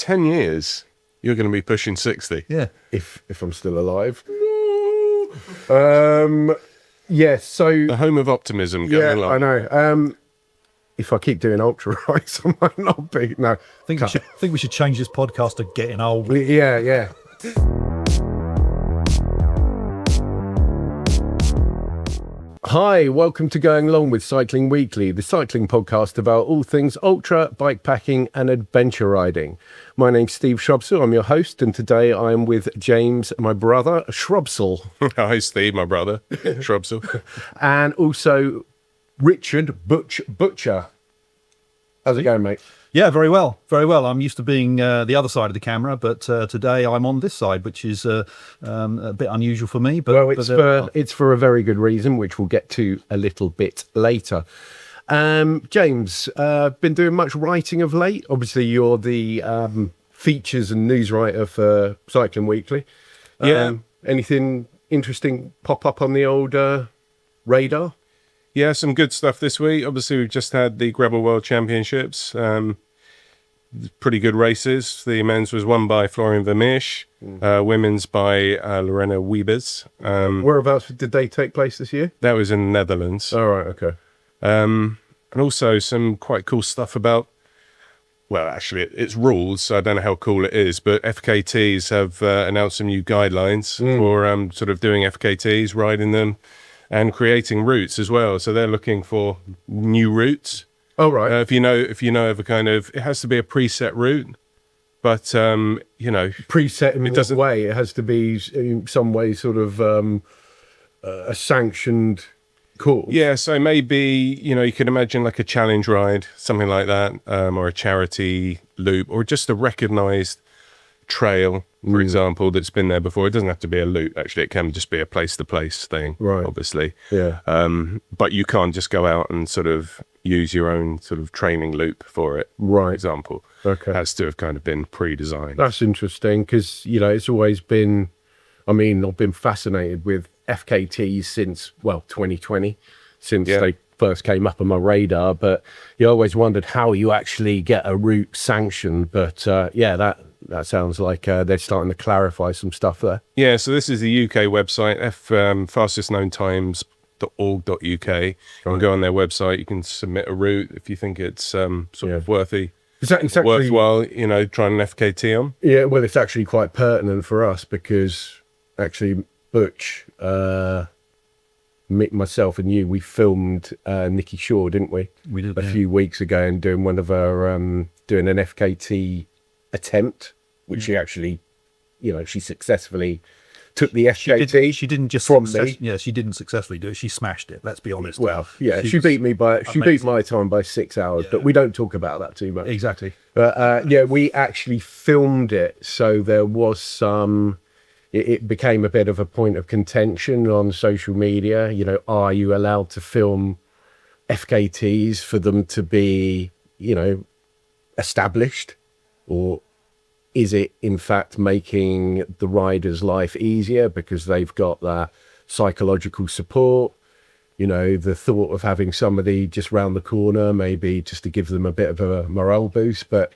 10 years, you're going to be pushing 60. Yeah. If I'm still alive. Yeah, so... The home of optimism going along. I know. If I keep doing ultra rights, I might not be. No. I think we should change this podcast to Getting Old. Yeah. Hi, welcome to Going Along with Cycling Weekly, the cycling podcast about all things ultra, bikepacking and adventure riding. My name's Steve Shrubsall, I'm your host, and today I'm with James, my brother, Shrubsall. Hi, Steve, my brother, Shrubsall. And also Richard Butcher. How's it going, mate? Yeah, very well. Very well. I'm used to being the other side of the camera, but today I'm on this side, which is a bit unusual for me. But well, it's for a very good reason, which we'll get to a little bit later. James, been doing much writing of late? Obviously, you're the features and news writer for Cycling Weekly. Yeah. Anything interesting pop up on the old radar? Yeah, some good stuff this week. Obviously, we've just had the Gravel World Championships. Pretty good races. The men's was won by Florian Vermeersch, women's by Lorena Wiebes. Whereabouts did they take place this year? That was in the Netherlands. All right, okay. And also some quite cool stuff about, well, actually, it's rules, so I don't know how cool it is, but FKTs have announced some new guidelines for sort of doing FKTs, riding them, and creating routes as well. So they're looking for new routes. Oh, right. If you know of a kind of, it has to be a preset route, but preset in what way? It has to be in some way sort of a sanctioned course. Yeah, so maybe you could imagine like a challenge ride, something like that, or a charity loop, or just a recognised trail, for example, that's been there before. It doesn't have to be a loop, actually. It can just be a place-to-place thing, right? Obviously. Yeah. But you can't just go out and sort of use your own sort of training loop for it, right? For example. Okay. It has to have kind of been pre-designed. That's interesting because, it's always been, I've been fascinated with FKTs since, 2020, since they first came up on my radar. But you always wondered how you actually get a route sanctioned. But that sounds like they're starting to clarify some stuff there. Yeah, so this is the UK website, fastestknowntimes.org.uk. You can go on their website, you can submit a route if you think it's sort of worthy. It's actually worthwhile, trying an FKT on. Yeah, well, it's actually quite pertinent for us because actually Butch, myself and you, we filmed Nikki Shaw, didn't we? We did a few weeks ago, and doing one of our doing an FKT attempt, which she actually, she successfully took the FKT. She didn't just from me. Yeah, she didn't successfully do it. She smashed it. Let's be honest. Well, yeah, she beat my time by 6 hours, but we don't talk about that too much. Exactly. But we actually filmed it, so there was some. It became a bit of a point of contention on social media. Are you allowed to film FKTs for them to be, established, or is it in fact making the rider's life easier because they've got that psychological support? The thought of having somebody just round the corner, maybe just to give them a bit of a morale boost. But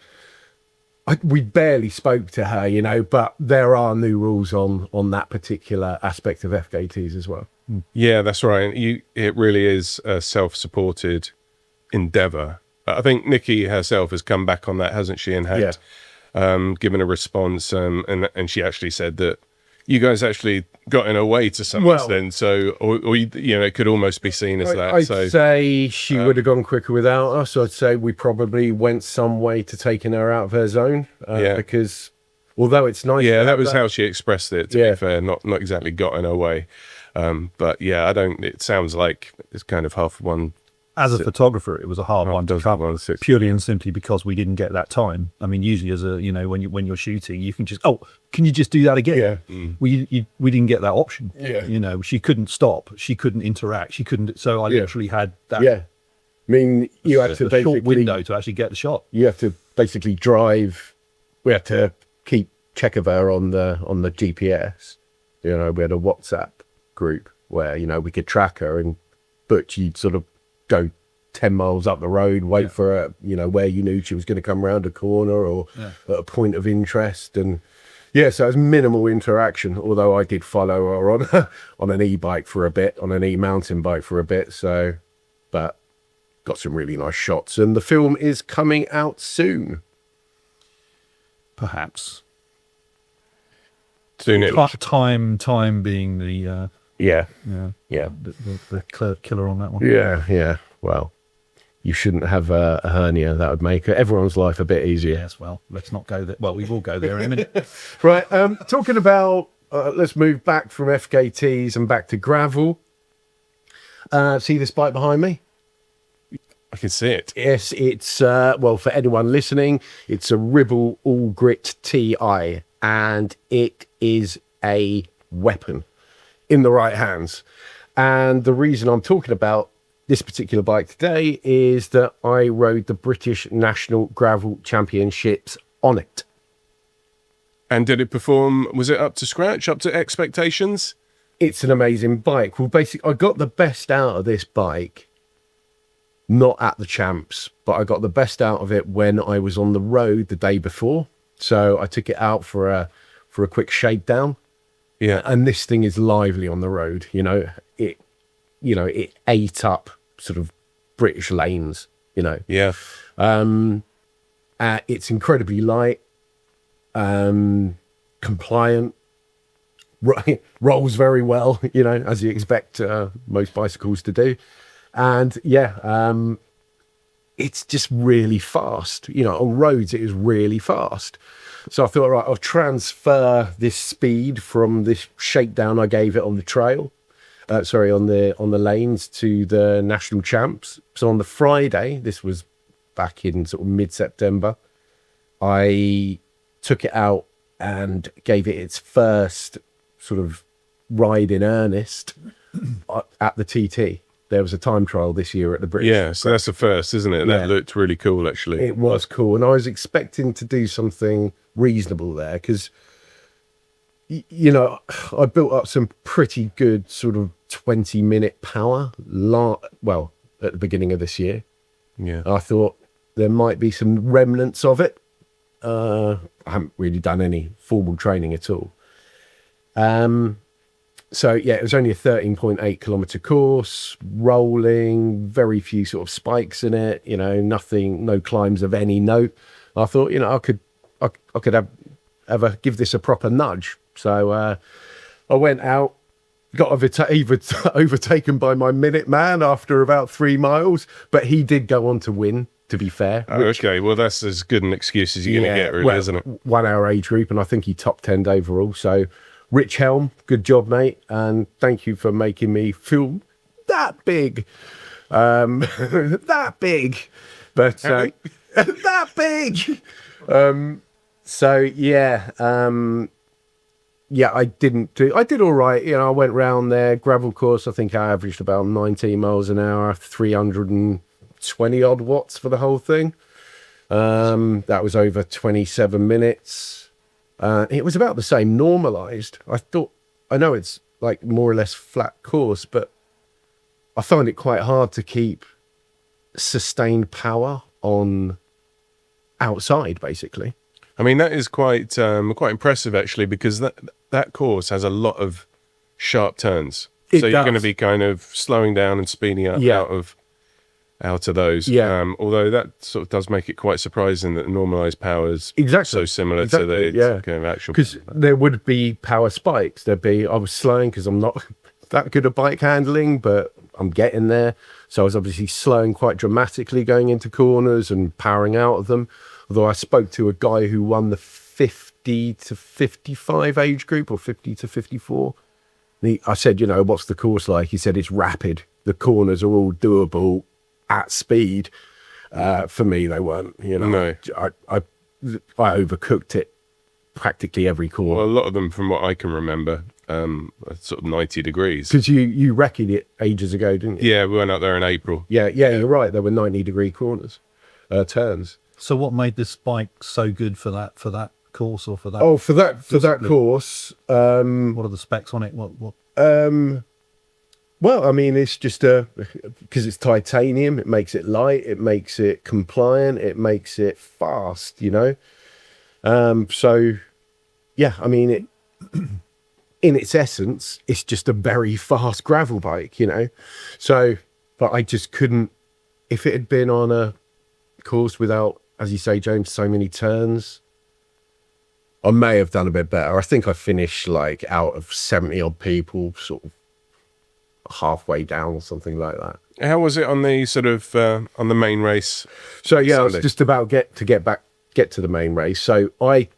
we barely spoke to her, but there are new rules on that particular aspect of FKTs as well. Yeah, that's right. It really is a self-supported endeavour. I think Nikki herself has come back on that, hasn't she? And had given a response, and she actually said that you guys actually got in her way to some extent. So, or it could almost be seen as that. I'd say she would have gone quicker without us. I'd say we probably went some way to taking her out of her zone. Because although it's nice. Yeah, that was how she expressed it, to be fair. Not exactly got in her way. But yeah, it sounds like it's kind of half one. As a photographer, it was a hard one to cover, purely and simply because we didn't get that time. I mean, usually as when you're shooting, you can just, can you just do that again? Yeah. We didn't get that option. Yeah. She couldn't stop, she couldn't interact, she couldn't. So I literally had that. Yeah. I mean, you had to basically short window to actually get the shot. You have to basically drive. We had to keep check of her on the GPS. We had a WhatsApp group where we could track her, but you'd sort of go 10 miles up the road, wait for her, you know, where you knew she was going to come around a corner or at a point of interest. And yeah, so it was minimal interaction, although I did follow her on on an e-bike for a bit, on an e-mountain bike for a bit. So, but got some really nice shots, and the film is coming out soon. Perhaps. Soon it time being the the killer on that one. Yeah. Well, you shouldn't have a hernia. That would make everyone's life a bit easier. Yes, well, let's not go there. Well, we will go there in a minute. Right, talking about, let's move back from FKTs and back to gravel. See this bike behind me? I can see it. Yes, it's, well, for anyone listening, it's a Ribble All Grit TI, and it is a weapon in the right hands. And the reason I'm talking about this particular bike today is that I rode the British National Gravel Championships on it. And did it perform, was it up to scratch, up to expectations? It's an amazing bike. Well, basically, I got the best out of this bike, not at the champs, but I got the best out of it when I was on the road the day before. So I took it out for a quick shakedown. Yeah. And this thing is lively on the road. It ate up sort of British lanes, Yeah. It's incredibly light, compliant, rolls very well, as you expect most bicycles to do. And it's just really fast. On roads, it is really fast. So I thought, right, I'll transfer this speed from this shakedown I gave it on the trail. On the lanes to the national champs. So on the Friday, this was back in sort of mid-September, I took it out and gave it its first sort of ride in earnest at the TT. There was a time trial this year at the British. Yeah, so that's the first, isn't it? That looked really cool, actually. It was cool, and I was expecting to do something reasonable there because, I built up some pretty good sort of 20-minute power, at the beginning of this year. Yeah. I thought there might be some remnants of it. I haven't really done any formal training at all. So, it was only a 13.8 kilometer course, rolling, very few sort of spikes in it, nothing, no climbs of any note. I thought, I could give this a proper nudge. So I went out, got overtaken by my minute man after about 3 miles, but he did go on to win, to be fair. Oh, okay. Well, that's as good an excuse as you're going to get, really, isn't it? 1 hour age group, and I think he top 10'd overall. So, Rich Helm, good job, mate, and thank you for making me feel that big. That big. But, that big! I did all right. I went round there, gravel course. I think I averaged about 19 miles an hour, 320 odd watts for the whole thing. That was over 27 minutes. It was about the same normalized. I know it's like more or less flat course, but I find it quite hard to keep sustained power on outside, basically. I mean, that is quite impressive, actually, because that course has a lot of sharp turns. So you're going to be kind of slowing down and speeding up out of those. Yeah. Although that sort of does make it quite surprising that the normalized power is so similar to the kind of actual. Because there would be power spikes. I was slowing because I'm not that good at bike handling, but I'm getting there. So I was obviously slowing quite dramatically going into corners and powering out of them. Although I spoke to a guy who won the 50 to 55 age group, or 50 to 54. I said, what's the course like? He said, it's rapid. The corners are all doable at speed. For me, they weren't. No. I overcooked it practically every corner. Well, a lot of them, from what I can remember, are sort of 90 degrees. Because you recce'd it ages ago, didn't you? Yeah, we went up there in April. Yeah, you're right. There were 90-degree corners, turns. So what made this bike so good for that course, or for that? Oh, for that course. What are the specs on it? What? Well, I mean, it's just because it's titanium, it makes it light, it makes it compliant, it makes it fast, you know. So, yeah, I mean, it in its essence, it's just a very fast gravel bike, you know. So, but I just couldn't, if it had been on a course without, as you say, James, so many turns, I may have done a bit better. I think I finished like out of 70 odd people, sort of halfway down or something like that. How was it on the sort of on the main race? So yeah, I was Sunday? just about get to the main race. So I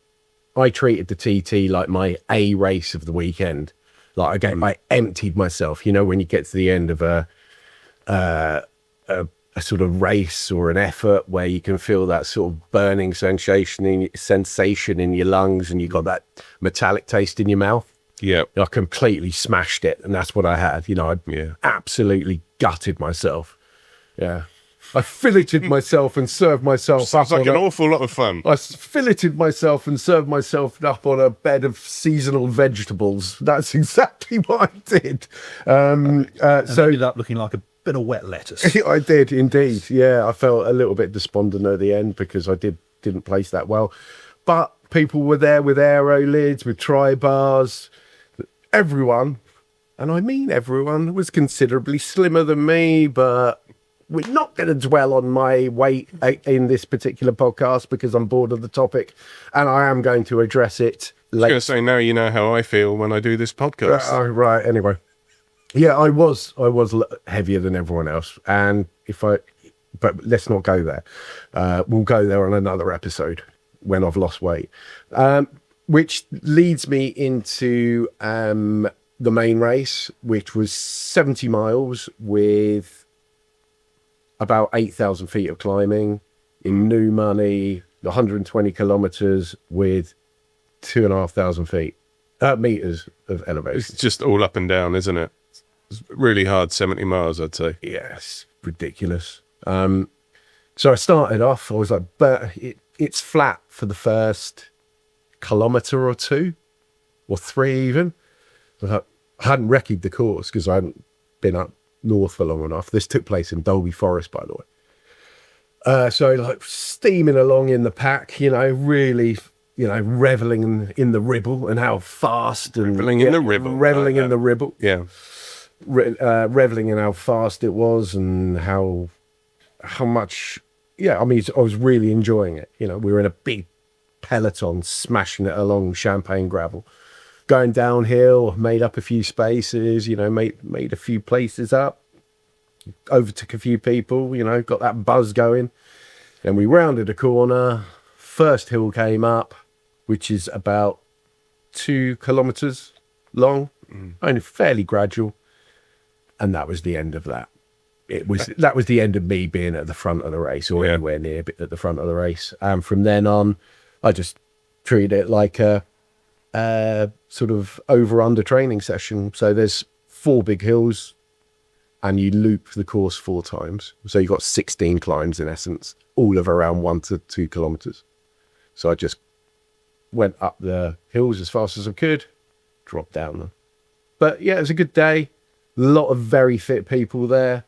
treated the TT like my A race of the weekend. Like I emptied myself. You know, when you get to the end of a sort of race or an effort where you can feel that sort of burning sensation in your lungs, and you got that metallic taste in your mouth. Yeah, I completely smashed it, and that's what I had. You know, I absolutely gutted myself. Yeah, I filleted myself and served myself. sounds like an awful lot of fun. I filleted myself and served myself up on a bed of seasonal vegetables. That's exactly what I did. So ended up looking like a bit of wet lettuce. I did indeed. Yeah, I felt a little bit despondent at the end because I didn't place that well. But people were there with aero lids, with tri-bars. Everyone, and I mean everyone, was considerably slimmer than me, but we're not going to dwell on my weight in this particular podcast because I'm bored of the topic, and I am going to address it I was going to say, now you know how I feel when I do this podcast. Right, anyway. Yeah, I was heavier than everyone else, and but let's not go there. We'll go there on another episode when I've lost weight. Which leads me into the main race, which was 70 miles with about 8,000 feet of climbing in new money, 120 kilometers with 2,500 feet, meters of elevation. It's just all up and down, isn't it? It's really hard, 70 miles, I'd say. Yes, ridiculous. So I started off, I was like, but it's flat for the first kilometre or two, or three even. I hadn't recce'd the course because I hadn't been up north for long enough. This took place in Dolby Forest, by the way. So like steaming along in the pack, you know, really, you know, reveling in the ribble and how fast and Reveling in the ribble. Reveling in the ribble. Yeah. Reveling in how fast it was and how much. Yeah, I mean, I was really enjoying it. You know, we were in a big peloton smashing it along champagne gravel, going downhill, made up a few spaces, you know, made a few places up, overtook a few people, you know, got that buzz going. Then we rounded a corner, first hill came up, which is about 2 kilometers long, only fairly gradual, and that was the end of that. That was the end of me being at the front of the race, or anywhere near at the front of the race. And from then on, I just treated it like a sort of over-under training session. So there's 4 big hills, and you loop the course 4 times. So you've got 16 climbs in essence, all of around 1 to 2 kilometers. So I just went up the hills as fast as I could, dropped down them. But yeah, it was a good day. A lot of very fit people there.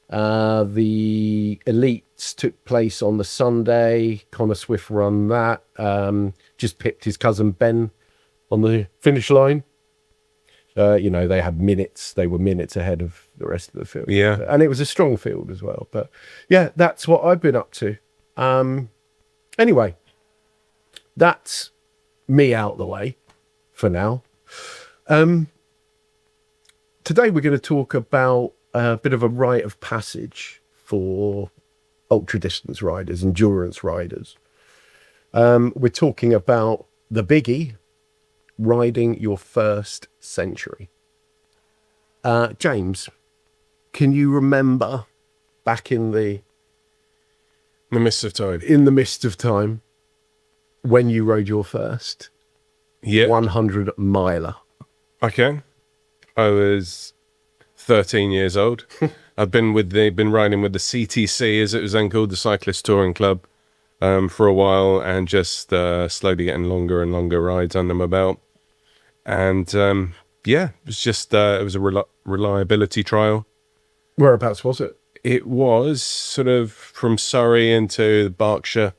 The elites took place on the Sunday. Connor Swift run that. Just pipped his cousin Ben on the finish line. You know, they had minutes. They were minutes ahead of the rest of the field. Yeah. And it was a strong field as well. But yeah, that's what I've been up to. Anyway, that's me out the way for now. Today we're going to talk about a bit of a rite of passage for ultra distance riders, endurance riders. We're talking about the biggie, riding your first century. James, can you remember back in the midst of time? In the midst of time, when you rode your first 100 miler? I can. I was 13 years old. I've been riding with the CTC, as it was then called, the Cyclist Touring Club, for a while, and just slowly getting longer and longer rides under my belt. And Yeah, it was just it was a reliability trial. Whereabouts was it? It was sort of from Surrey into Berkshire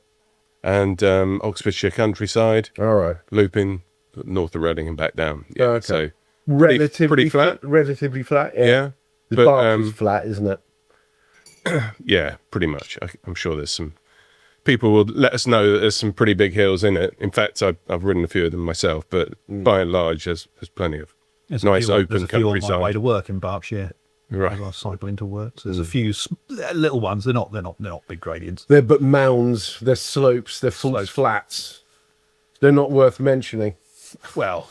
and Oxfordshire countryside. All right. Looping north of Reading and back down. Yeah, Okay. so Relatively pretty flat. Relatively flat. Yeah. Yeah, The but Berkshire's flat, isn't it? yeah, pretty much. I'm sure there's some people will let us know that there's some pretty big hills in it. In fact, I've ridden a few of them myself, but by and large, there's plenty of nice open there's a few on my way countryside. to work in Berkshire. Right. As I cycle into work, so there's a few little ones. They're not big gradients. They're but mounds, they're slopes, they're false flats. They're not worth mentioning. Well,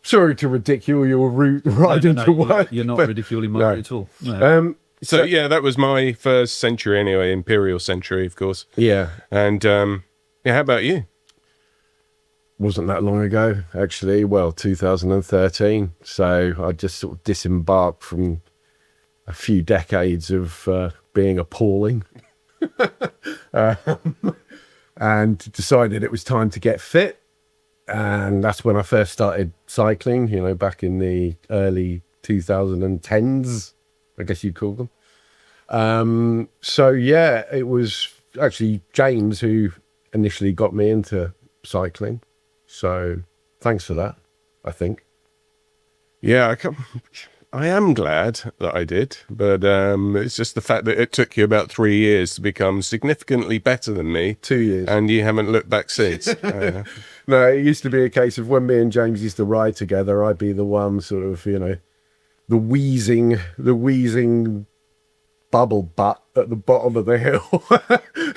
Sorry to ridicule your route riding to work. You're not but- ridiculing my no. route at all. No. So yeah, that was my first century anyway, imperial century, of course. Yeah. And yeah, how about you? Wasn't that long ago, actually. Well, 2013. So I just sort of disembarked from a few decades of being appalling and decided it was time to get fit. And that's when I first started cycling, you know, back in the early 2010s, I guess you'd call them. So, yeah, it was actually James who initially got me into cycling. So thanks for that, I think. Yeah, I am glad that I did, but it's just the fact that it took you about 3 years to become significantly better than me. 2 years. And you haven't looked back since. No, it used to be a case of when me and James used to ride together, I'd be the one sort of, you know, the wheezing bubble butt at the bottom of the hill.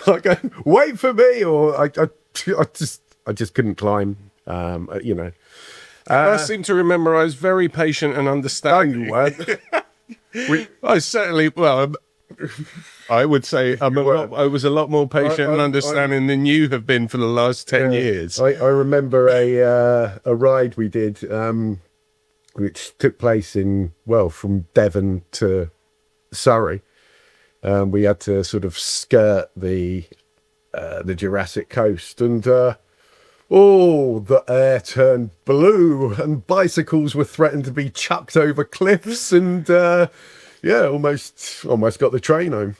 Like, wait for me, or I just couldn't climb. You know. I seem to remember I was very patient and understanding. You weren't. I certainly, well, I would say I was a lot more patient and understanding than you have been for the last 10 years. I remember a ride we did, which took place from Devon to Surrey. We had to sort of skirt the Jurassic coast, and the air turned blue, and bicycles were threatened to be chucked over cliffs, and almost got the train home.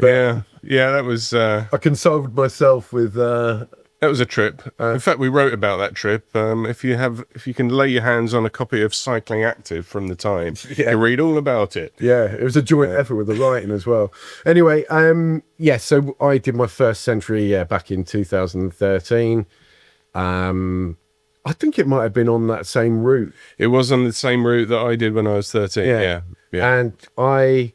Yeah, that was I consoled myself with that was a trip. In fact, we wrote about that trip. If you can lay your hands on a copy of Cycling Active from the time, you can read all about it. Yeah, it was a joint effort with the writing as well. Anyway, so I did my first century back in 2013. I think it might have been on that same route. It was on the same route that I did when I was 13. Yeah. And I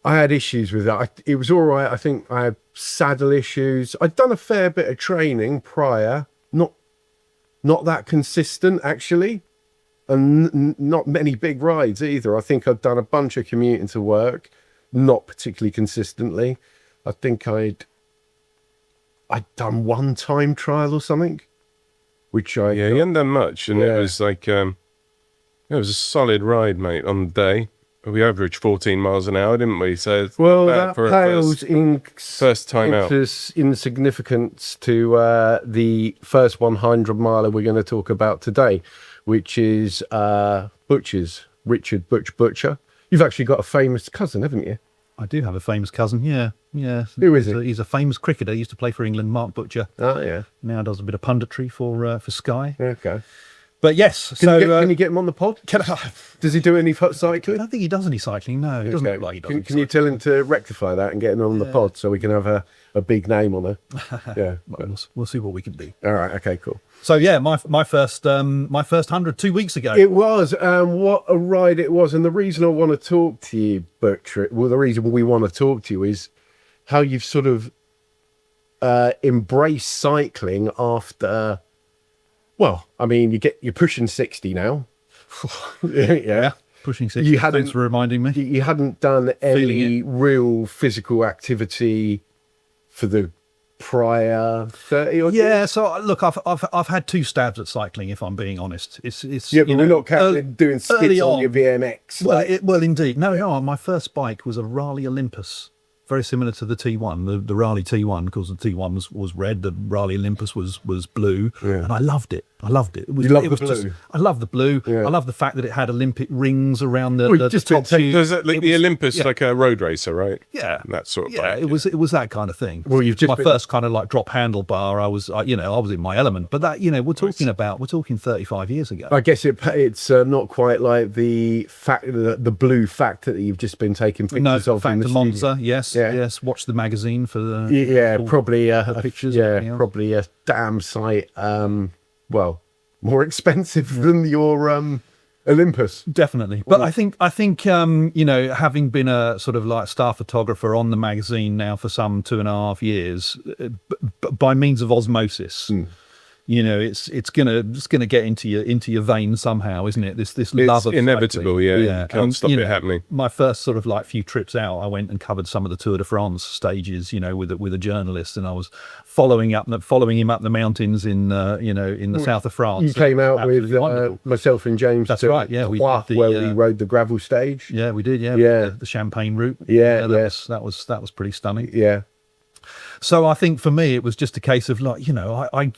had issues with that. It was all right. I think I had saddle issues. I'd done a fair bit of training prior, not that consistent actually, and not many big rides either. I think I'd done a bunch of commuting to work, not particularly consistently. I think I'd done one time trial or something, which you hadn't done much, and it was like it was a solid ride, mate. On the day, we averaged 14 miles an hour, didn't we? So that pales first time out in significance to the first 100 miler we're going to talk about today, which is Richard Butcher. You've actually got a famous cousin, haven't you? I do have a famous cousin, yeah. Who is he? He's a famous cricketer. He used to play for England, Mark Butcher. Oh, yeah. Now does a bit of punditry for Sky. Okay. But yes, can you get him on the pod? Does he do any cycling? I don't think he does any cycling, no. It doesn't look like he does. Can you tell him to rectify that and get him on the pod so we can have a big name on it? Yeah. We'll see what we can do. All right, okay, cool. So yeah, my first 100 2 weeks ago. It was, what a ride it was. And the reason I want to talk to you, Butcher, the reason we want to talk to you is how you've sort of embraced cycling after, well, I mean, you're pushing 60 now. Yeah. Pushing 60. Thanks for reminding me. You hadn't done any real physical activity for the prior 30 or years? So look, I've had two stabs at cycling, if I'm being honest. It's but we're not counting doing skits on your BMX. Well, indeed. No, my first bike was a Raleigh Olympus very similar to the T1, the Raleigh T1, because the T1 was red, the Raleigh Olympus was blue, and I loved it. I loved it. It was, You love it the was blue? Just, I love the blue. Yeah. I love the fact that it had Olympic rings around the just top tube. Does that, like, the Olympus, yeah. like a road racer, right? Yeah, That sort of yeah. bike, It was that kind of thing. Well, you've just my been- first kind of like drop handlebar. I was in my element. But that we're talking 35 years ago. I guess it's not quite like the blue factor that you've just been taking pictures No, of. in Factor the Monza. studio. Yes, Yeah. yes. Watch the magazine for the Probably the pictures. Yeah, and everything else. probably a damn sight. Well, more expensive than your Olympus. Definitely. But I think having been a sort of like star photographer on the magazine now for some 2.5 years, by means of osmosis, it's gonna get into your veins somehow, isn't it? This love of inevitable, cycling. yeah. You can't stop it happening. My first sort of like few trips out, I went and covered some of the Tour de France stages, with a journalist, and I was following him up the mountains in the south of France. You came out with Absolutely wonderful. myself and James. That's to right, yeah, we Troyes, did the, where we rode the gravel stage. Yeah, we did. Yeah, Yeah. the Champagne route. Yeah, that was pretty stunning. Yeah. So I think for me, it was just a case of like, I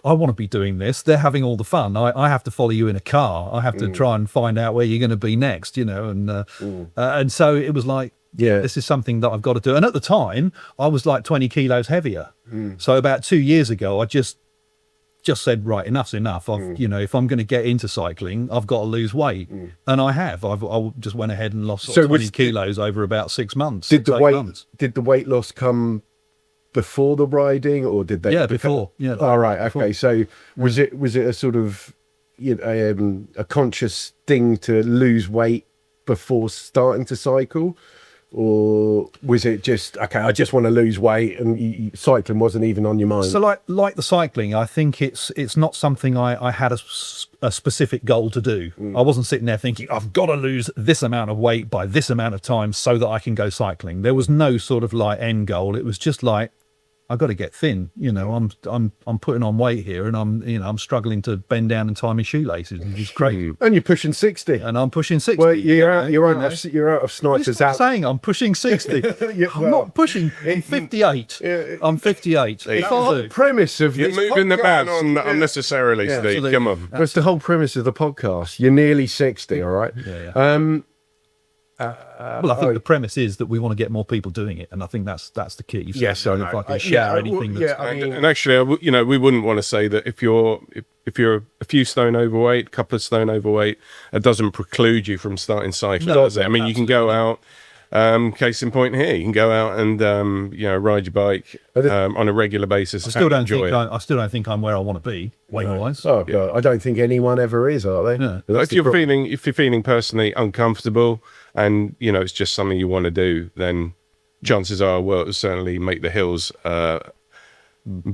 want to be doing this. They're having all the fun. I have to follow you in a car. I have to try and find out where you're going to be next, and so it was like, Yeah. this is something that I've got to do. And at the time, I was like 20 kilos heavier. So about 2 years ago, I just said, right, enough's enough. If I'm going to get into cycling, I've got to lose weight, and I have. I just went ahead and lost 20 kilos over about 6 months. Did the 8 weight months. did the weight loss come before the riding, or did they? Yeah, before. Yeah. All right. Before. Okay. So was it a sort of a conscious thing to lose weight before starting to cycle, or was it just okay? I just want to lose weight, and cycling wasn't even on your mind. So like the cycling, I think it's not something I had a specific goal to do. I wasn't sitting there thinking I've got to lose this amount of weight by this amount of time so that I can go cycling. There was no sort of like end goal. It was just like, I've got to get thin. I'm putting on weight here, and I'm struggling to bend down and tie my shoelaces, which is great. And you're pushing 60. And I'm pushing 60. Well, you're out of snipers out. Saying I'm pushing 60. Yeah, I'm well, not pushing. I'm 58. I'm 58. The whole premise of You're this moving the ban podcast- on unnecessarily, Steve. absolutely. Come on. That's the whole premise of the podcast. You're nearly 60, all right? Yeah. Well, I think the premise is that we want to get more people doing it, and I think that's the key. So, Yes, I if know. I can share anything that's And actually, we wouldn't want to say that if you're a few stone overweight, a couple of stone overweight, it doesn't preclude you from starting cycling, No, does it? I mean, you can go out. Case in point here, you can go out and ride your bike on a regular basis. I still don't enjoy think it. I still don't think I'm where I want to be weight wise. Oh God, I don't think anyone ever is, are they? No. That's If the you're feeling personally uncomfortable, and it's just something you want to do, then chances are, well, it'll certainly make the hills a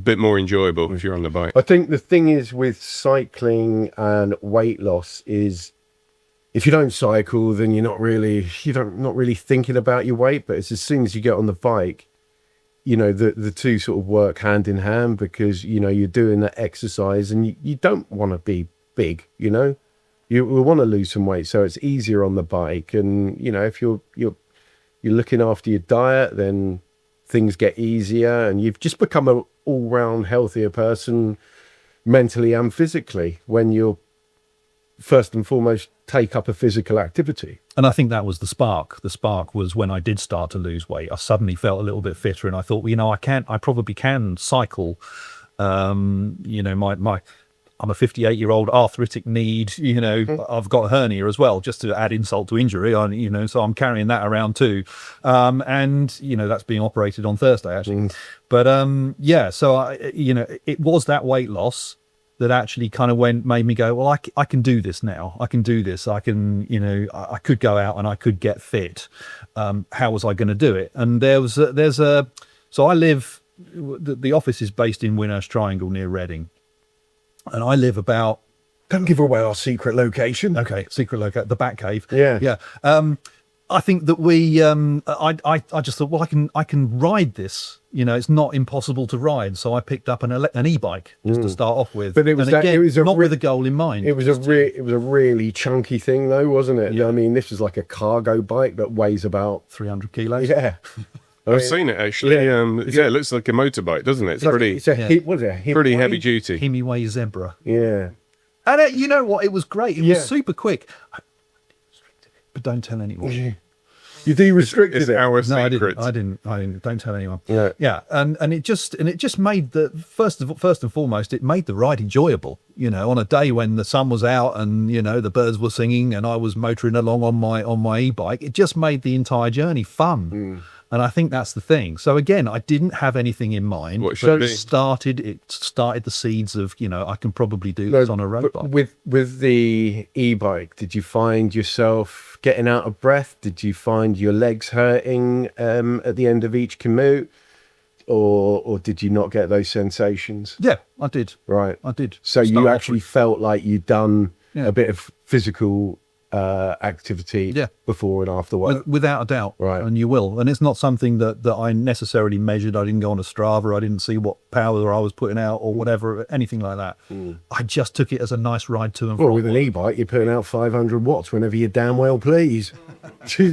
bit more enjoyable if you're on the bike. I think the thing is with cycling and weight loss is, if you don't cycle, then you're not really thinking about your weight. But it's as soon as you get on the bike, the two sort of work hand in hand, because you're doing that exercise, and you don't want to be big. You will want to lose some weight, so it's easier on the bike. And if you're looking after your diet, then things get easier, and you've just become an all-round healthier person, mentally and physically, when you're first and foremost take up a physical activity. And I think that was the spark. The spark was when I did start to lose weight. I suddenly felt a little bit fitter, and I thought, I probably can cycle. I'm a 58-year-old arthritic need, I've got a hernia as well, just to add insult to injury, so I'm carrying that around too. And, that's being operated on Thursday, actually. But, so, it was that weight loss that actually kind of made me go, well, I can do this now. I can do this. I can, I could go out and I could get fit. How was I going to do it? And so I live, the office is based in Winnhurst Triangle near Reading. And I live about... Don't give away our secret location. Okay, secret location, the Batcave. Yeah. Yeah. I think that I just thought, well, I can ride this. It's not impossible to ride. So I picked up an e-bike just to start off with. But it was not with a goal in mind. It was a really chunky thing, though, wasn't it? Yeah. I mean, this was like a cargo bike that weighs about 300 kilos. Yeah. I've seen it actually. Yeah, it looks like a motorbike, doesn't it? It's pretty, It's a what is it? A pretty Himway? heavy duty. Himiway Zebra. Yeah. And you know what? It was great. It Yeah. was super quick. But don't tell anyone. You de-restricted It's it. our No, I secret. didn't. Don't tell anyone. Yeah. And it just made the first and foremost, it made the ride enjoyable. You know, on a day when the sun was out and the birds were singing and I was motoring along on my e-bike, it just made the entire journey fun. And I think that's the thing. So again, I didn't have anything in mind. What should It be? started the seeds of I can probably do this on a road But bike. with the e-bike, did you find yourself getting out of breath? Did you find your legs hurting at the end of each commute, or did you not get those sensations? Yeah, I did. Right. I did. So you Start off actually with- felt like you'd done Yeah. a bit of physical activity Yeah. before and after work. Without a doubt, Right. And you will, and it's not something that I necessarily measured. I didn't go on a Strava. I didn't see what power I was putting out or whatever, anything like that. I just took it as a nice ride to and Well, from. with an e-bike, you're putting out 500 watts whenever you damn well please. So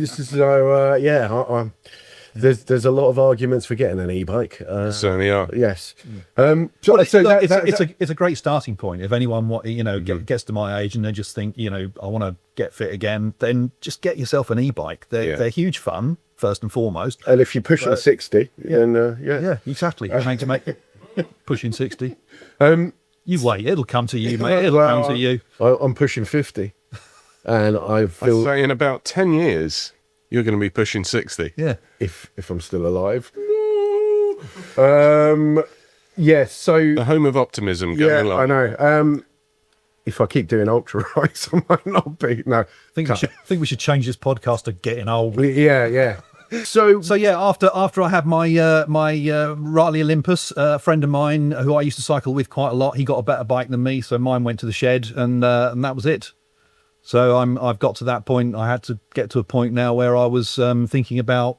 there's a lot of arguments for getting an e-bike. Certainly are. Yes. Well, So look, that- it's a great starting point. If anyone gets to my age and they just think I want to get fit again, then just get yourself an e-bike. They're huge fun first and foremost. and if you're pushing 60, then Yeah, exactly. Pushing 60. Um, You wait, it'll come to you, mate. It'll come to you. I'm pushing 50, and I I'd feel say in about 10 years, you're going to be pushing 60. Yeah. if I'm still alive. Yes. So The home of optimism going yeah, along. I know. If I keep doing ultra rides, I might not be. No. Think we should change this podcast to getting old. Yeah. So So yeah, after I had my Riley Olympus, a friend of mine who I used to cycle with quite a lot, he got a better bike than me, so mine went to the shed, and that was it. So I've got to that point. I had to get to a point now where I was thinking about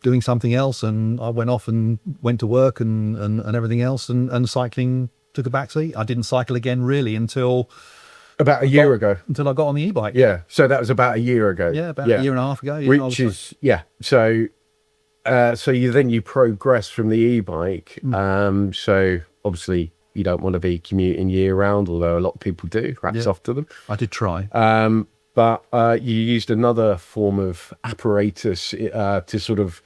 doing something else, and I went off and went to work and everything else, and cycling took a backseat. I didn't cycle again really until about a year ago. I got on the e-bike. Yeah. So that was about a year ago. Yeah, about a year and a half ago. I was Which is So you progress from the e-bike. So obviously you don't want to be commuting year round, although a lot of people do. Hats off to them. I did try. But you used another form of apparatus to sort of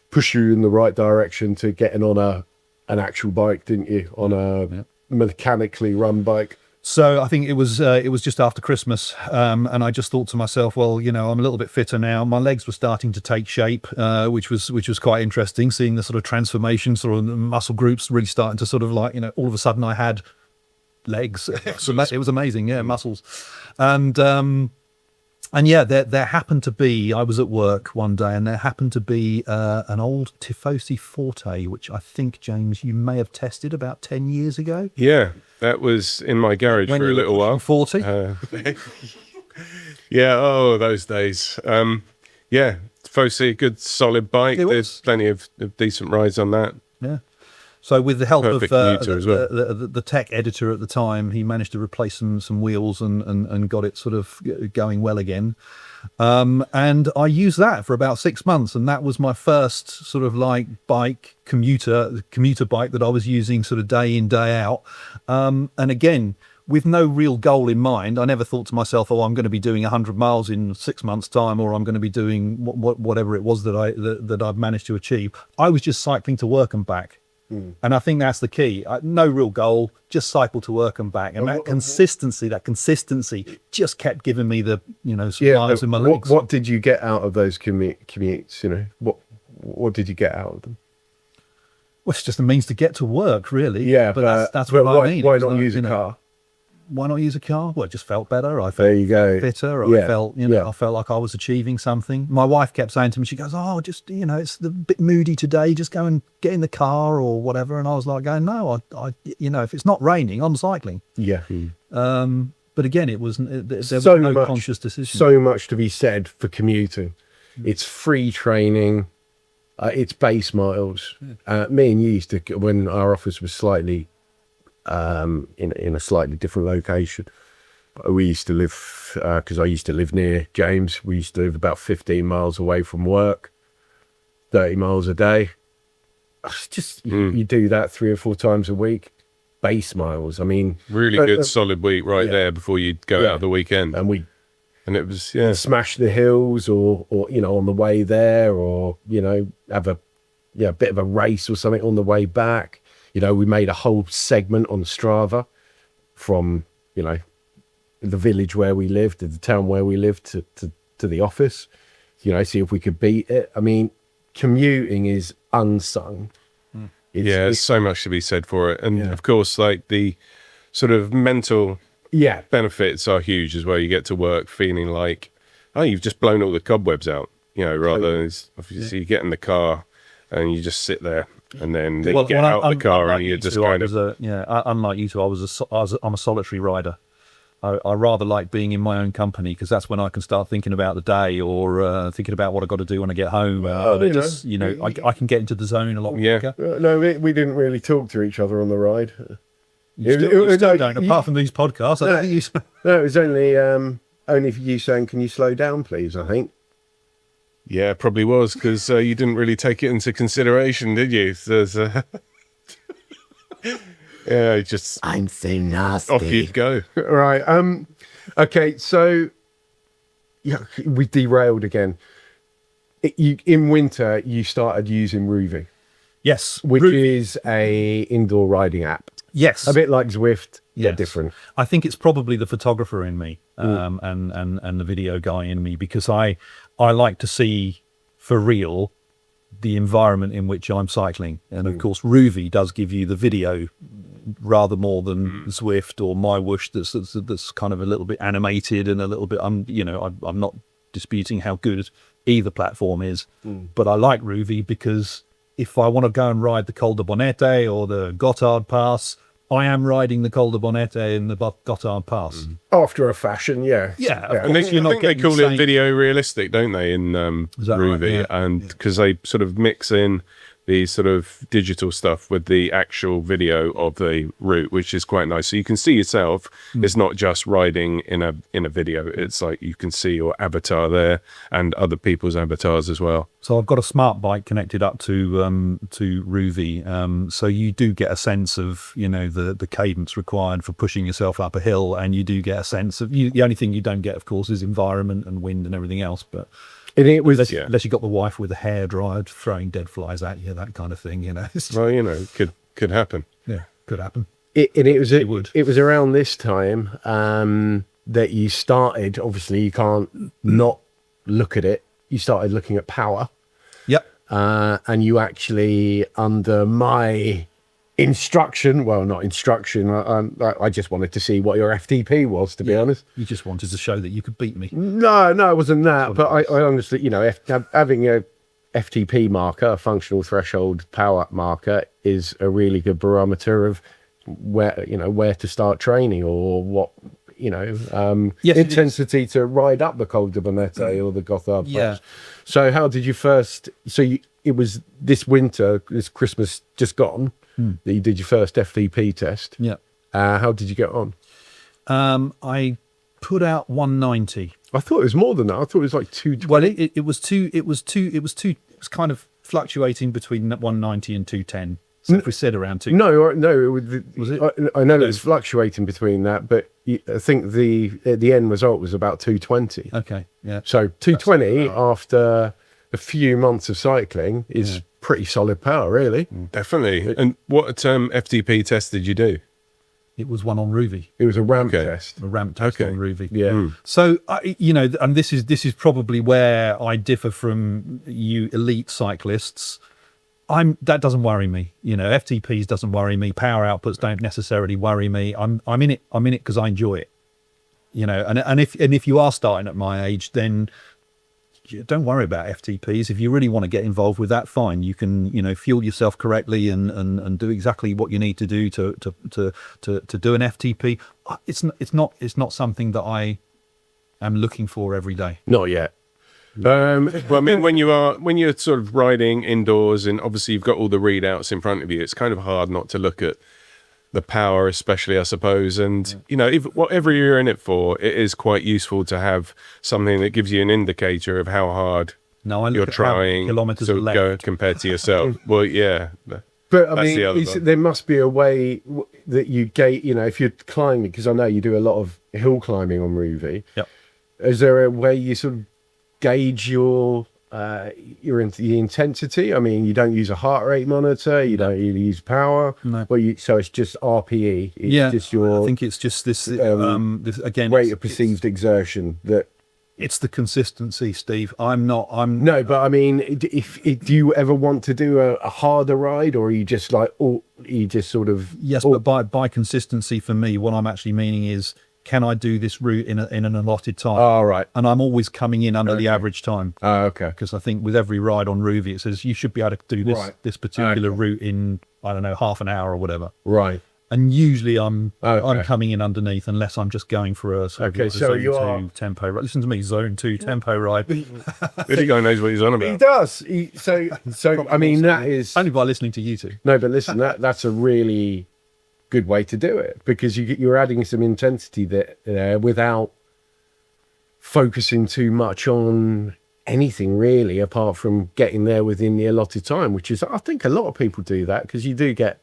push you in the right direction to getting on an actual bike, didn't you? On a mechanically run bike. So I think it was just after Christmas, and I just thought to myself, well, I'm a little bit fitter now. My legs were starting to take shape, which was quite interesting, seeing the sort of transformation, sort of muscle groups really starting to sort of like, all of a sudden I had legs. It was amazing, muscles, and yeah, there happened to be, I was at work one day, and there happened to be an old Tifosi Forte, which I think, James, you may have tested about 10 years ago. Yeah, that was in my garage for a little while. 40. Yeah, those days. Yeah, Fosi, good solid bike. It was. There's plenty of decent rides on that. Yeah. So with the help Perfect of commuter as well. the tech editor at the time, he managed to replace some wheels and got it sort of going well again. And I used that for about 6 months, and that was my first sort of like commuter bike that I was using sort of day in, day out. And again, with no real goal in mind, I never thought to myself, "Oh, I'm going to be doing 100 miles in 6 months' time, or I'm going to be doing whatever it was that I've managed to achieve." I was just cycling to work and back. And I think that's the key. No real goal, just cycle to work and back. And that consistency just kept giving me the, smiles in my legs. What did you get out of those commutes? What did you get out of them? Well, it's just a means to get to work, really. Yeah, but that's what I mean. Why It's not like, use a car? Why not use a car? Well, it just felt better. I felt There you go. fitter. Yeah, I felt, I felt like I was achieving something. My wife kept saying to me, she goes, "Oh, just, it's a bit moody today. Just go and get in the car or whatever." And I was like, going, "No, I if it's not raining, I'm cycling." Yeah. But again, there was So no much- conscious decision. So much to be said for commuting. It's free training. It's base miles. Me and you used to, when our office was slightly in a slightly different location, we used to live, because I used to live near James, we used to live about 15 miles away from work. 30 miles a day. It's just, you do that 3 or 4 times a week, base miles. I mean, really good solid week there before you go out of the weekend. And it was, smash the hills or, you know, on the way there, or, you know, have a bit of a race or something on the way back. You know, we made a whole segment on Strava from, you know, the village where we lived, to the town where we lived, to the office, you know, see if we could beat it. I mean, commuting is unsung. There's so much to be said for it. And of course, like the sort of mental benefits are huge as well. You get to work feeling like, oh, you've just blown all the cobwebs out, you know, rather than obviously you get in the car and you just sit there, and then you get out of the car and you're just kind of... unlike you two, I'm a solitary rider. I rather like being in my own company, because that's when I can start thinking about the day, or thinking about what I've got to do when I get home. I can get into the zone a lot quicker. No, we didn't really talk to each other on the ride. You still don't, apart from these podcasts. I don't think you... No, it was only for you saying, can you slow down, please, I think. Yeah, probably was, because you didn't really take it into consideration, did you? Yeah, just... I'm so nasty. Off you'd go. Right. Okay, so we derailed again. In winter, you started using Ruvi. Yes. Which is a indoor riding app. Yes. A bit like Zwift, but different. I think it's probably the photographer in me, and the video guy in me, because I like to see for real the environment in which I'm cycling. And of course, Ruvi does give you the video rather more than Zwift or My Whoosh, that's kind of a little bit animated and a little bit, I'm not disputing how good either platform is, but I like Ruvi because if I want to go and ride the Col de Bonete or the Gotthard Pass, I am riding the Col de Bonete and the Gotthard Pass. After a fashion, yeah. And they call it video realistic, don't they, in Ruvi? Right? Yeah. And because they sort of mix in the sort of digital stuff with the actual video of the route, which is quite nice. So you can see yourself. It's not just riding in a video. It's like you can see your avatar there and other people's avatars as well. So I've got a smart bike connected up to Ruvi, so you do get a sense of, you know, the cadence required for pushing yourself up a hill, and you do get a sense of the only thing you don't get, of course, is environment and wind and everything else. But it was unless you got the wife with a hairdryer throwing dead flies at you, that kind of thing, you know. Well, you know, could happen. Yeah, could happen. It was around this time that you started. Obviously, you can't not look at it. You started looking at power. Yep. And you actually, under my instruction, well, not instruction, I just wanted to see what your FTP was, to be honest. You just wanted to show that you could beat me. No, it wasn't that. But I honestly, you know, having a FTP marker, a functional threshold power marker, is a really good barometer of where to start training, or what, you know, intensity to ride up the Col de Bonete or the Gotthard Pass. Yeah. So how did you first? It was this winter, this Christmas just gone, that you did your first FTP test. Yeah. How did you get on? I put out 190. I thought it was more than that. I thought it was like 220. Well, it was kind of fluctuating between 190 and 210. So if we said around 2. No. Was it? I know it was fluctuating between that, but I think the end result was about 220. Okay. Yeah. So 220 after a few months of cycling is pretty solid power, really. Definitely. And what FTP test did you do? It was one on Ruvi. It was a ramp test. A ramp test on Ruvi. Yeah. So, you know, and this is probably where I differ from you elite cyclists. That doesn't worry me. You know, FTPs doesn't worry me. Power outputs don't necessarily worry me. I'm in it because I enjoy it. You know, and if you are starting at my age, then don't worry about FTPs. If you really want to get involved with that, fine. You can, you know, fuel yourself correctly and do exactly what you need to do to do an FTP. It's not something that I am looking for every day. Not yet. Well, I mean, when you're sort of riding indoors, and obviously you've got all the readouts in front of you, it's kind of hard not to look at the power, especially, I suppose. And you know, whatever you're in it for, it is quite useful to have something that gives you an indicator of how hard No, I look you're at how many trying kilometers to left. go compared to yourself. Well, yeah. But I That's the other mean, one. there must be a way that you gauge, you know, if you're climbing, because I know you do a lot of hill climbing on Ruby. Yep. Is there a way you sort of gauge the intensity? I mean, you don't use a heart rate monitor, you don't really use power. No. Well, so it's just RPE. It's Yeah, just your I think it's just this. This again, rate it's- of perceived exertion that. It's the consistency, Steve. I'm No, but I mean, if do you ever want to do a harder ride, or are you just like, oh, you just sort of Yes, but by consistency for me, what I'm actually meaning is, can I do this route in an allotted time? Oh, right. And I'm always coming in under the average time. Oh, okay. Because I think with every ride on Ruby, it says you should be able to do this Right. this particular Okay. route in, I don't know, half an hour or whatever. Right. And usually I'm Okay. coming in underneath, unless I'm just going for a sort of Okay, a so zone you 2 are- tempo ride. Listen to me, zone 2 tempo ride. This guy knows what he's on He about. does. So I mean, that is Only by listening to you two. no, but listen, that's a really good way to do it, because you're adding some intensity there without focusing too much on anything really, apart from getting there within the allotted time, which is, I think a lot of people do that, because you do get,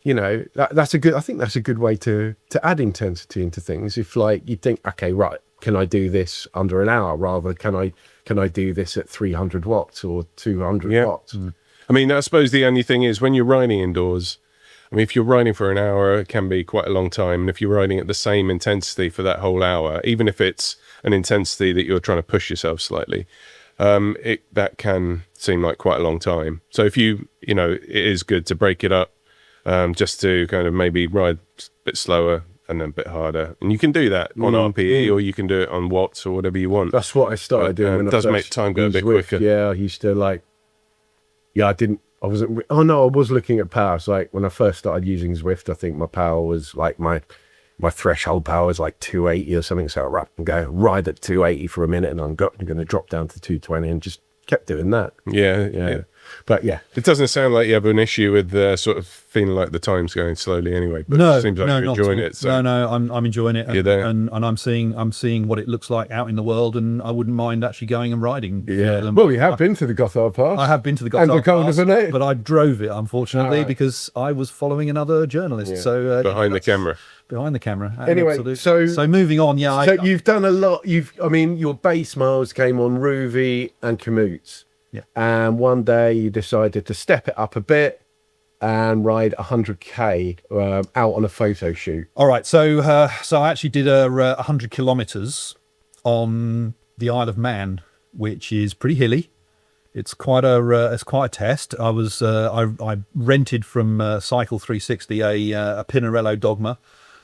you know, that's a good, I think that's a good way to add intensity into things. If like you think, okay, right, can I do this under an hour, rather can I do this at 300 watts or 200 Yeah. watts? I mean, I suppose the only thing is when you're riding indoors, I mean, if you're riding for an hour, it can be quite a long time. And if you're riding at the same intensity for that whole hour, even if it's an intensity that you're trying to push yourself slightly, that can seem like quite a long time. So if you know, it is good to break it up, just to kind of maybe ride a bit slower and then a bit harder. And you can do that on RPE, or you can do it on watts or whatever you want. That's what I started But, doing. it When does I make first time go a used bit Zwift. quicker. Yeah, I used to like. Yeah, I wasn't. Oh no, I was looking at power. So like when I first started using Zwift, I think my power was like my threshold power was like 280 or something. So I go ride at 280 for a minute, and I'm going to drop down to 220, and just kept doing that. Yeah. But yeah, It doesn't sound like you have an issue with sort of feeling like the time's going slowly anyway. But No, it seems like no, you're not enjoying at all. it. So. No, I'm enjoying it. You're there. And I'm seeing what it looks like out in the world, and I wouldn't mind actually going and riding. yeah. Well, we have been to the Gothard Pass. I have been to the And the Gothard Cone Pass, of Venet. but I drove it, unfortunately, Right. because I was following another journalist. Yeah. So Behind the camera. behind the camera. Anyway, Absolutely. so moving on. Yeah, So you've done a lot. I mean, your base miles came on Ruby and Komoot. Yeah. And one day you decided to step it up a bit and ride 100k out on a photo shoot. All right, so I actually did 100 kilometers on the Isle of Man, which is pretty hilly. It's quite a test. I rented from Cycle 360 a Pinarello Dogma.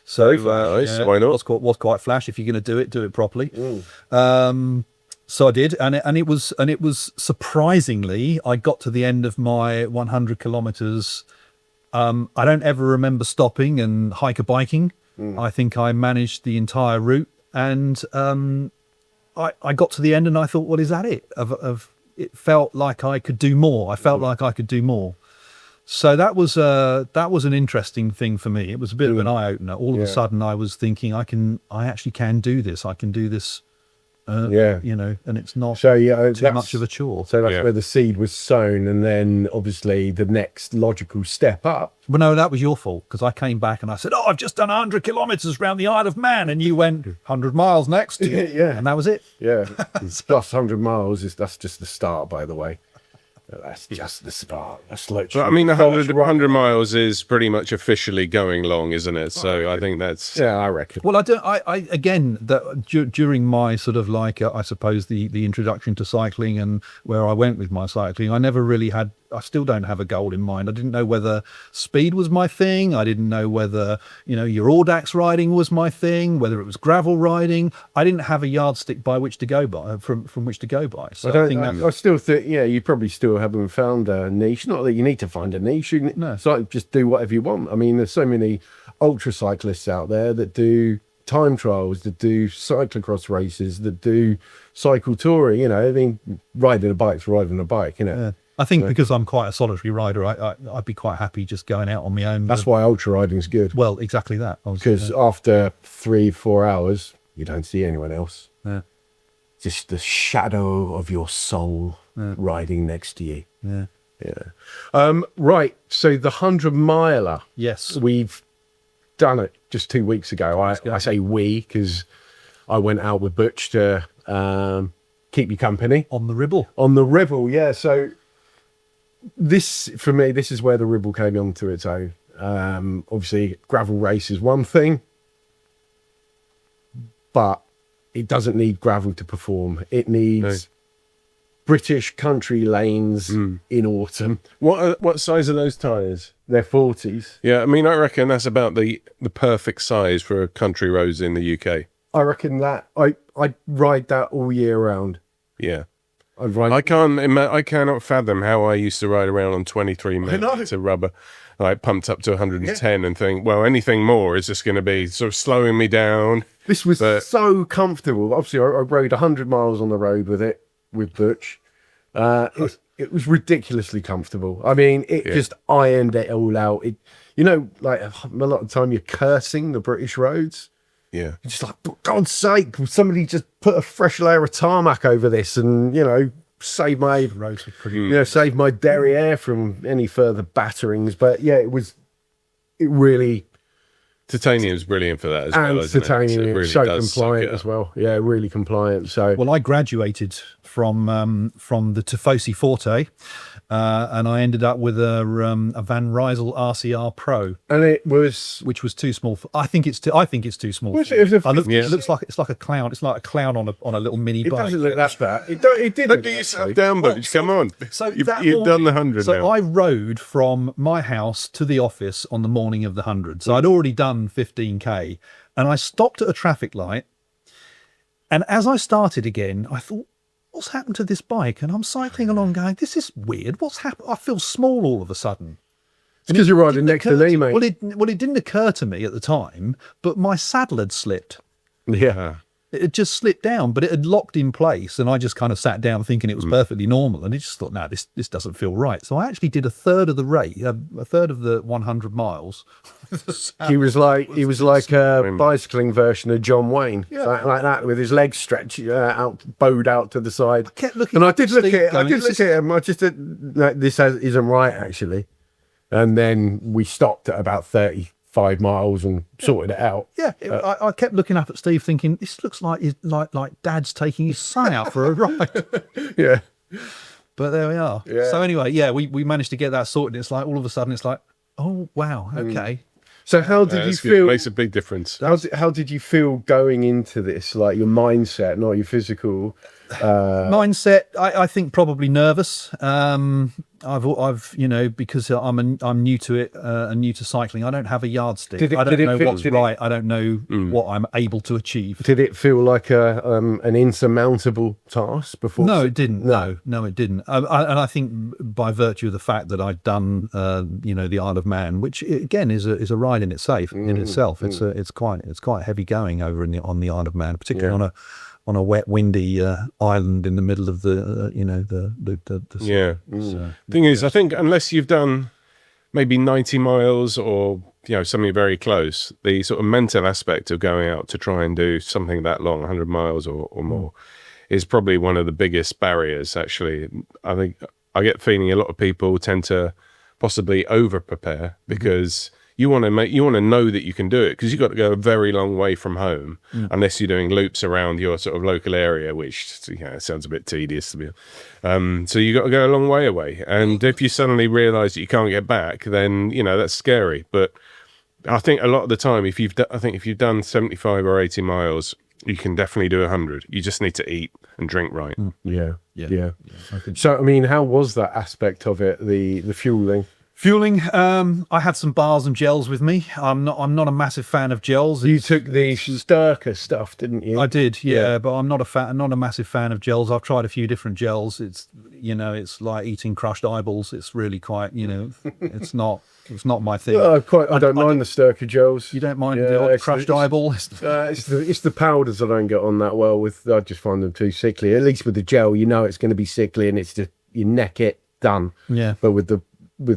So Nice, why not? Was quite flash. If you're going to do it properly. So I did, and it was surprisingly, I got to the end of my 100 kilometers. I don't ever remember stopping and hiker biking. I think I managed the entire route, and I got to the end, and I thought, well, is that it? It felt like I could do more. I felt like I could do more. So that was an interesting thing for me. It was a bit of an eye opener. All of a sudden, I was thinking, I actually can do this. I can do this. You know, and it's not too much of a chore. So that's where the seed was sown, and then obviously the next logical step up. Well, no, that was your fault, because I came back and I said, "Oh, I've just done 100 kilometers around the Isle of Man," and you went 100 miles next. Yeah. And that was it. Yeah, plus 100 miles that's just the start, by the way. That's just the start. That's literally. But I mean, 100 miles is pretty much officially going long, isn't it? So I think that's. Yeah, I reckon. Well, I again, during my sort of like, I suppose the introduction to cycling and where I went with my cycling, I never really had, I still don't have a goal in mind. I didn't know whether speed was my thing. I didn't know whether, you know, your Audax riding was my thing, whether it was gravel riding. I didn't have a yardstick by which to go by, from which to go by. So I still think, yeah, you probably still haven't found a niche. Not that you need to find a niche. So just do whatever you want. I mean, there's so many ultra cyclists out there that do time trials, that do cyclocross races, that do cycle touring. You know, I mean, riding a bike's riding a bike. You know. Yeah. I think because I'm quite a solitary rider, I'd be quite happy just going out on my own. That's why ultra riding's good. Well, exactly that. Because after 3-4 hours, you don't see anyone else. Yeah. just the shadow of your soul riding next to you. Yeah. Right. So the 100-miler. Yes. We've done it just 2 weeks ago. I say we because I went out with Butch to keep you company. On the Ribble. On the Ribble, yeah. So this, for me, this is where the Ribble came onto its own. Obviously, gravel race is one thing, but it doesn't need gravel to perform. It needs British country lanes in autumn. What size are those tyres? They're 40s. Yeah, I mean, I reckon that's about the perfect size for country roads in the UK. I reckon that I ride that all year round. Yeah. I cannot fathom how I used to ride around on 23 know. minutes of rubber, like pumped up to 110 and think, well, anything more is just going to be sort of slowing me down. This was so comfortable. Obviously, I rode 100 miles on the road with Butch. It was ridiculously comfortable. I mean, it just ironed it all out. Like a lot of the time you're cursing the British roads. Yeah. You're just like, for God's sake, somebody just put a fresh layer of tarmac over this and, save my Roads are pretty. save my derriere from any further batterings. But yeah, it really. Titanium's brilliant for that as well. And titanium, It really so does compliant suck it as up. well. Yeah, really compliant. So Well, I graduated from the Tifosi Forte, and I ended up with a Van Rysel RCR Pro, and it was which was too small. I think it's too small. Was for it? me. It was It looks like it's like a clown. It's like a clown on a little mini It bike. doesn't look that bad. It did. Look at yourself down, but come on. So You've that done morning- the 100 So now. I rode from my house to the office on the morning of the 100. So I'd already done 15k, and I stopped at a traffic light. And as I started again, I thought, what's happened to this bike? And I'm cycling along going, this is weird. What's happened? I feel small all of a sudden. It's because you're riding Didn't next to occur Lee, mate. Well, it didn't occur to me at the time, but my saddle had slipped. Yeah. It had just slipped down, but it had locked in place, and I just kind of sat down thinking it was perfectly normal, and I just thought, no, this doesn't feel right. So I actually did a third of the race, a third of the 100 miles. He was like a bicycling version of John Wayne, like that, with his legs stretched out, bowed out to the side. I kept looking and I at did look at Steve it. I going, did look at him. I just did, like, this isn't right, actually. And then we stopped at about 35 miles and sorted it out. Yeah, I kept looking up at Steve, thinking this looks like Dad's taking his son out for a ride. Yeah. But there we are. Yeah. So anyway, yeah, we managed to get that sorted. It's like all of a sudden, it's like, oh wow, okay. So how did you That's good. feel? Makes a big difference. How did you feel going into this? Like your mindset, not your physical. Mindset, I think probably nervous. I've because I'm new to it and new to cycling. I don't have a yardstick. I don't know what's right. I don't know what I'm able to achieve. Did it feel like an insurmountable task before? No, it didn't. No, it didn't. And I think by virtue of the fact that I'd done, the Isle of Man, which again is a ride in itself. It's quite heavy going over on the Isle of Man, particularly on a wet, windy island in the middle of the Yeah. So, Thing is, I think unless you've done maybe 90 miles or something very close, the sort of mental aspect of going out to try and do something that long, 100 miles or more, is probably one of the biggest barriers. Actually, I think I get the feeling a lot of people tend to possibly over prepare because you want to know that you can do it, because you've got to go a very long way from home unless you're doing loops around your sort of local area, which sounds a bit tedious to me. So you got to go a long way away, and if you suddenly realise that you can't get back, then that's scary. But I think a lot of the time, if you've done 75 or 80 miles, you can definitely do 100. You just need to eat and drink right. Yeah. So I mean, how was that aspect of it? The fueling. Fueling, I had some bars and gels with me. I'm not a massive fan of gels. You took the Sturka stuff, didn't you? I did, yeah, but I'm not a massive fan of gels. I've tried a few different gels. It's it's like eating crushed eyeballs. It's really quite it's not my thing. I don't mind the Sturka gels. You don't mind the odd crushed eyeball? It's the powders I don't get on that well with. I just find them too sickly. At least with the gel, it's going to be sickly, and it's just you neck it, done. Yeah. But with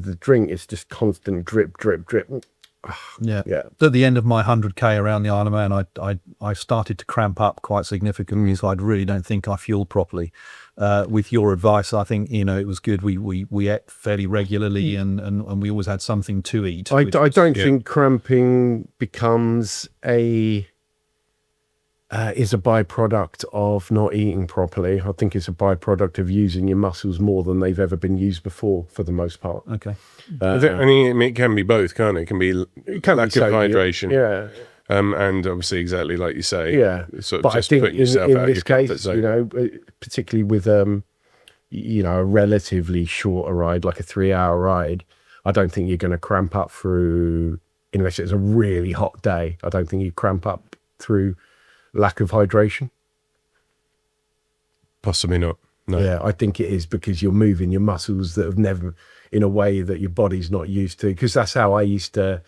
the drink, it's just constant drip, drip, drip. Yeah. Yeah. At the end of my 100k around the Isle of Man, I started to cramp up quite significantly, so I really don't think I fueled properly. With your advice, I think, you know, it was good. We ate fairly regularly, and we always had something to eat. I don't think cramping becomes is a byproduct of not eating properly. I think it's a byproduct of using your muscles more than they've ever been used before, for the most part. Okay. I mean, it can be both, can't it? It can be lack of hydration. Yeah. And obviously, exactly like you say, Yeah. sort of But just I think putting yourself in out this of your comfort case, zone. you know, particularly with, you know, a relatively shorter ride, like a 3-hour ride, I don't think you're going to cramp up through, unless it's a really hot day, I don't think you cramp up through lack of hydration. Possibly not. No. Yeah, I think it is because you're moving your muscles that have never, in a way that your body's not used to. Because that's how I used to.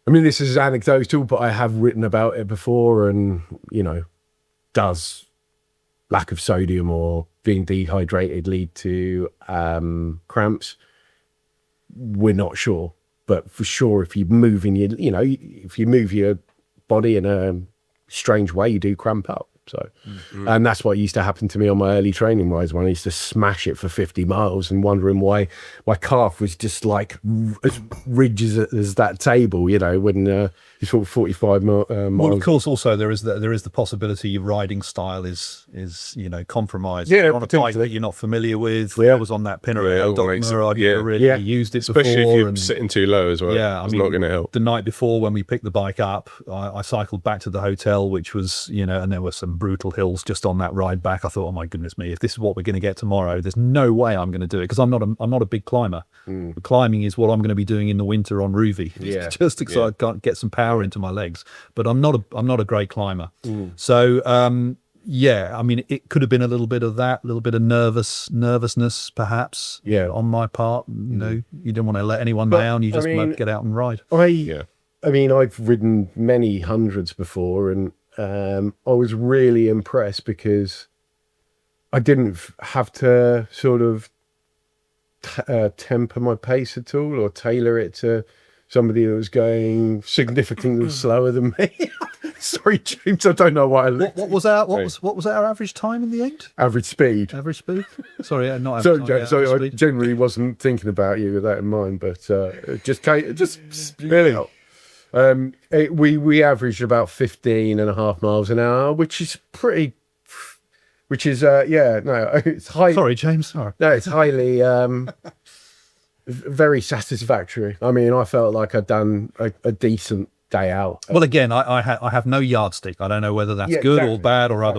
I mean, this is anecdotal, but I have written about it before. And you know, does lack of sodium or being dehydrated lead to cramps? We're not sure, but for sure, if you move in your, you know, if you move your body in a strange way, you do cramp up. So, and that's what used to happen to me on my early training rides, when I used to smash it for 50 miles and wondering why my calf was just like as ridged as that table, you know, when you sort of 45 miles. Well, of course, also there is the possibility your riding style is you know, compromised. Yeah, You're on a bike potentially. that you're not familiar with. Yeah. I was on that pinner Yeah, at it all makes Dogma. it- I'd yeah. never really Yeah. used it Especially before. if you're and sitting too low as well. Yeah, It's not going to help. the night before, when we picked the bike up, I cycled back to the hotel, which was, you know, and there were some brutal hills just on that ride back. I thought, oh my goodness me, if this is what we're going to get tomorrow, there's no way I'm going to do it, because I'm not a big climber. Climbing is what I'm going to be doing in the winter on Rouvy, Yeah. just because I can't get some power into my legs. But I'm not a great climber. So yeah, I mean, it could have been a little bit of that, a little bit of nervousness, perhaps. Yeah. On my part, you know, you don't want to let anyone But, down. You I just mean, get out and ride. I mean, I've ridden many hundreds before, and I was really impressed because I didn't have to sort of temper my pace at all or tailor it to somebody that was going significantly slower than me. Sorry, James, I don't know why I looked. What was our average time in the end? Average speed. Average speed? Sorry, not So, average time. so I average speed. generally wasn't thinking about you with that in mind, but it just really. We averaged about 15.5 miles an hour, which is pretty. Which is it's high. Sorry, James. Sorry. No, it's highly very satisfactory. I mean, I felt like I'd done a decent day out. Well, again, I have no yardstick. I don't know whether that's Yeah, good exactly, or bad or exactly,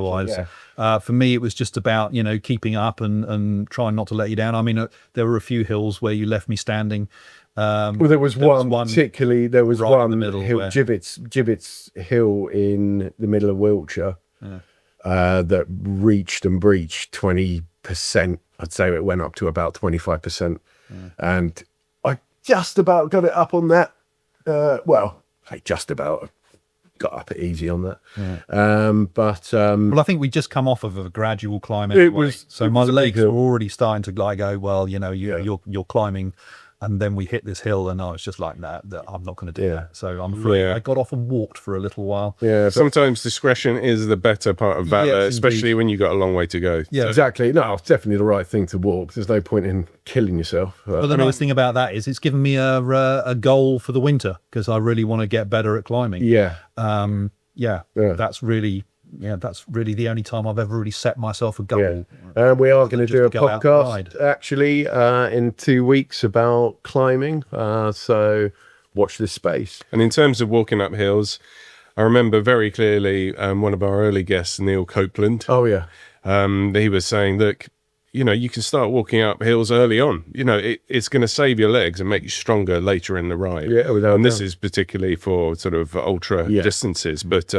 otherwise. For me, it was just about, you know, keeping up and trying not to let you down. I mean, there were a few hills where you left me standing. Well, there was one particularly. There was right in one the middle hill, where- Gibbets Hill in the middle of Wiltshire, that reached and breached 20%. I'd say it went up to about 25%, and I just about got it up on that. Well, I just about got up it easy on that. Well, I think we just come off of a gradual climb. It Anyway. was- So it my was a big legs were hill. already starting to like go, well, you know, you're climbing. And then we hit this hill, and I was just like, nah, I'm not going to do that. So I'm afraid I got off and walked for a little while. yeah, Sometimes discretion is the better part of valor, Yes, especially when you've got a long way to go. Yeah. exactly. No, it's definitely the right thing to walk. There's no point in killing yourself. But the nice thing about that is it's given me a goal for the winter, because I really want to get better at climbing. Yeah. That's really the only time I've ever really set myself a goal. Yeah. We are going to Just do a to go out and ride. podcast actually in 2 weeks about climbing. So watch this space. And in terms of walking up hills, I remember very clearly one of our early guests, Neil Copeland. Oh, yeah. He was saying, look, you know, you can start walking up hills early on. You know, it's going to save your legs and make you stronger later in the ride. Yeah, without and this doubt. is particularly for sort of ultra distances. But,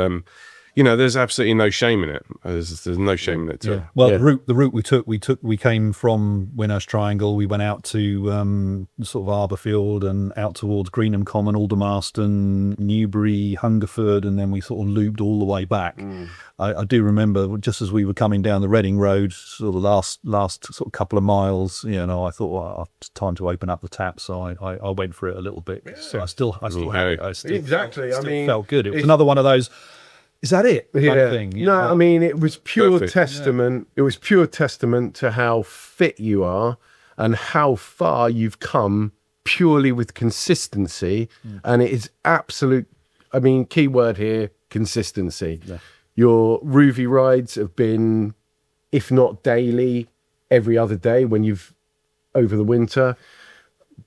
you know, there's absolutely no shame in it. There's no shame in it at all. Well, the route we came from Winner's Triangle. We went out to sort of Arborfield and out towards Greenham Common, Aldermaston, Newbury, Hungerford, and then we sort of looped all the way back. I do remember just as we were coming down the Reading Road, sort of last sort of couple of miles, you know, I thought, well, it's time to open up the tap. So I went for it a little bit. So I still Exactly. I mean, felt good. It was another one of those. Is that it? Kind of thing. No, I mean, it was pure Perfect. testament. It was pure testament to how fit you are and how far you've come purely with consistency. And it is absolute. I mean, key word here: consistency. Yeah. Your Rouvy rides have been, if not daily, every other day when you've over the winter.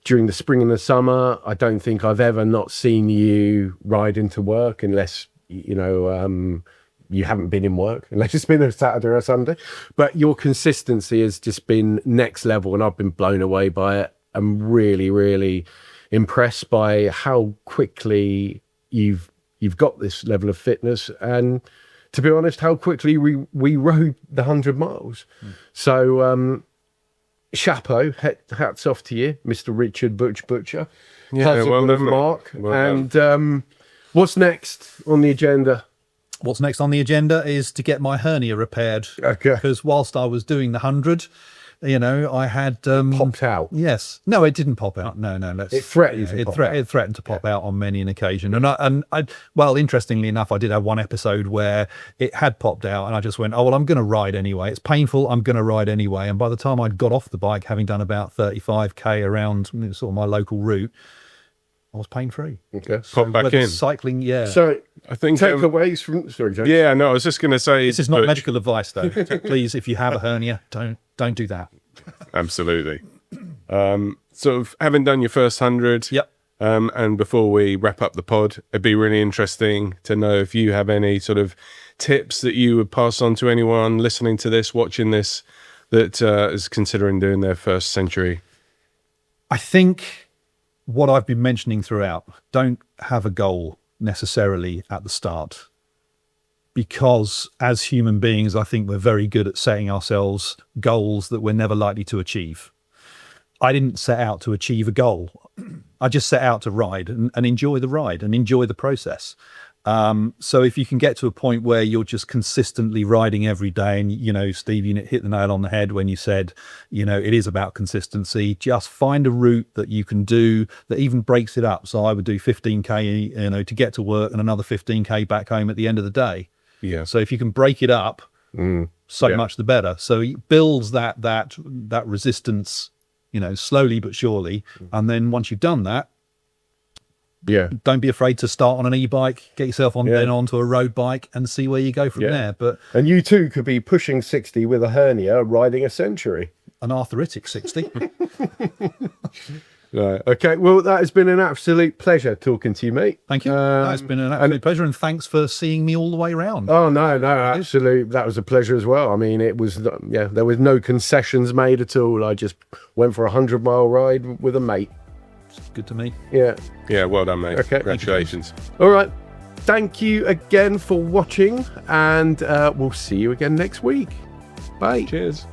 During the spring and the summer, I don't think I've ever not seen you ride into work unless, you know, you haven't been in work, unless it's been a Saturday or a Sunday. But your consistency has just been next level, and I've been blown away by it. I'm really, really impressed by how quickly you've got this level of fitness, and to be honest, how quickly we rode the 100 miles. So, chapeau, hats off to you, Mr. Richard Butcher. Yeah, well done, Mark. Well done. And what's next on the agenda? What's next on the agenda is to get my hernia repaired. Okay. Because whilst I was doing the 100, you know, I had Popped out. Yes. No, it didn't pop out. No. It threatened to pop out. It threatened to pop out on many an occasion. And I, well, interestingly enough, I did have one episode where it had popped out, and I just went, oh well, I'm going to ride anyway. It's painful. I'm going to ride anyway. And by the time I'd got off the bike, having done about 35k around sort of my local route, I was pain free. Okay. Pop back Whether in. Cycling, yeah. So I think takeaways from. Sorry, James. yeah, no, I was just going to say This is not but- medical advice, though. Please, if you have a hernia, don't do that. Absolutely. Sort of having done your first 100. Yep. And before we wrap up the pod, it'd be really interesting to know if you have any sort of tips that you would pass on to anyone listening to this, watching this, that is considering doing their first century. I think what I've been mentioning throughout, don't have a goal necessarily at the start. Because as human beings, I think we're very good at setting ourselves goals that we're never likely to achieve. I didn't set out to achieve a goal. I just set out to ride and enjoy the ride and enjoy the process. So if you can get to a point where you're just consistently riding every day, and, you know, Steve, you hit the nail on the head when you said, you know, it is about consistency. Just find a route that you can do that even breaks it up. So I would do 15k, you know, to get to work, and another 15k back home at the end of the day. Yeah. So if you can break it up, much the better. So it builds that resistance, you know, slowly but surely. And then once you've done that, don't be afraid to start on an e-bike, get yourself on then onto a road bike, and see where you go from there. And you too could be pushing 60 with a hernia, riding a century. An arthritic 60. Right. Okay. Well, that has been an absolute pleasure talking to you, mate. Thank you. It's been an absolute pleasure, and thanks for seeing me all the way around. Oh no, absolutely. That was a pleasure as well. I mean, it was there was no concessions made at all. I just went for a 100-mile ride with a mate. It's good to me. Yeah. Yeah, well done, mate. Okay. Congratulations. All right. Thank you again for watching, and we'll see you again next week. Bye. Cheers.